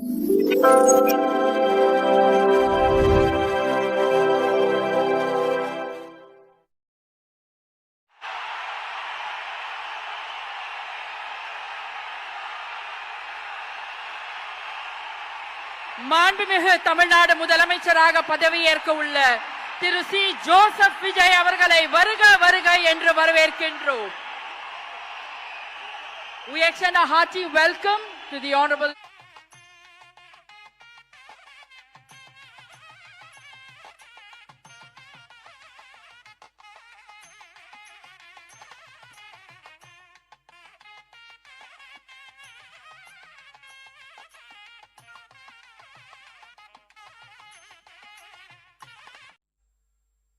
மாண்புமிகு தமிழ்நாடு முதலமைச்சராக பதவியேற்க உள்ள திரு சி. ஜோசப் விஜய் அவர்களை வருக வருக என்று வரவேற்கின்றோம். We extend a hearty welcome to the Honorable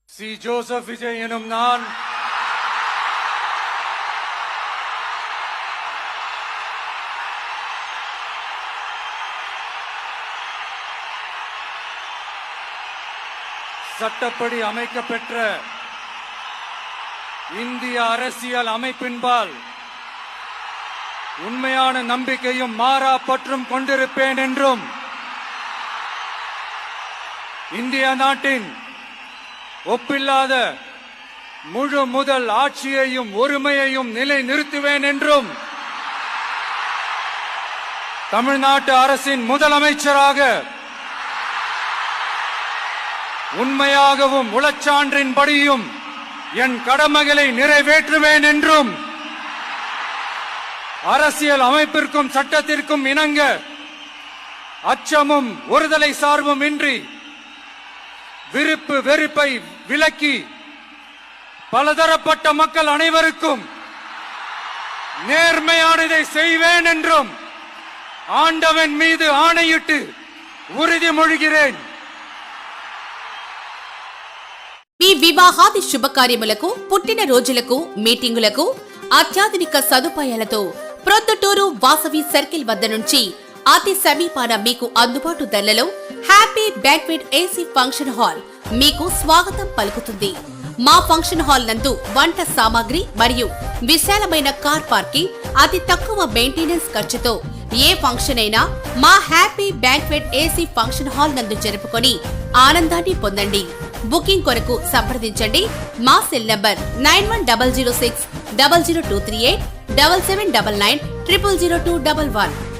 C. Joseph Vijay எனும் நான் சட்டப்படி அமைக்கப்பெற்ற இந்திய அரசியல் அமைப்பின்பால் உண்மையான நம்பிக்கையும் மாறா பற்றும் கொண்டிருப்பேன் என்றும் இந்திய நாட்டின் ஒப்பில்லாத முழு முதல் ஆட்சியையும் ஒருமையையும் நிலை நிறுத்துவேன் என்றும் தமிழ்நாட்டு அரசின் முதலமைச்சராக உண்மையாகவும் உளச்சான்றின்படியும் என் கடமைகளை நிறைவேற்றுவேன் என்றும் அரசியல் அமைப்பிற்கும் சட்டத்திற்கும் இணங்க அச்சமும் ஒருதலை சார்பும் இன்றி விருப்பு வெறுப்பை விலக்கி பலதரப்பட்ட மக்கள் அனைவருக்கும் நேர்மையானதை செய்வேன் என்றும் ஆண்டவன் மீது ஆணையிட்டு உறுதிமொழிகிறேன். మీ వివాహాది శుభకార్యములకు పుట్టిన రోజులకు మీటింగులకు అత్యాధునిక సదుపాయాలతో ప్రొద్దుటూరు వాసవి సర్కిల్ వద్ద నుంచి అతి సమీపాన మీకు అందుబాటు ధరలలో happy banquet AC function hall మీకు స్వాగతం పలుకుతుంది. మా ఫంక్షన్ హాల్ నందు వంట సామాగ్రి మరియు విశాలమైన కార్ పార్కింగ్, అతి తక్కువ మెయింటెనెన్స్ ఖర్చుతో ఏ ఫంక్షన్ అయినా మా happy banquet AC function hall నందు జరుపుకొని ఆనందాన్ని పొందండి. బుకింగ్ కొరకు సంప్రదించండి. మా సెల్ నంబర్ 9100600238 7799 000211.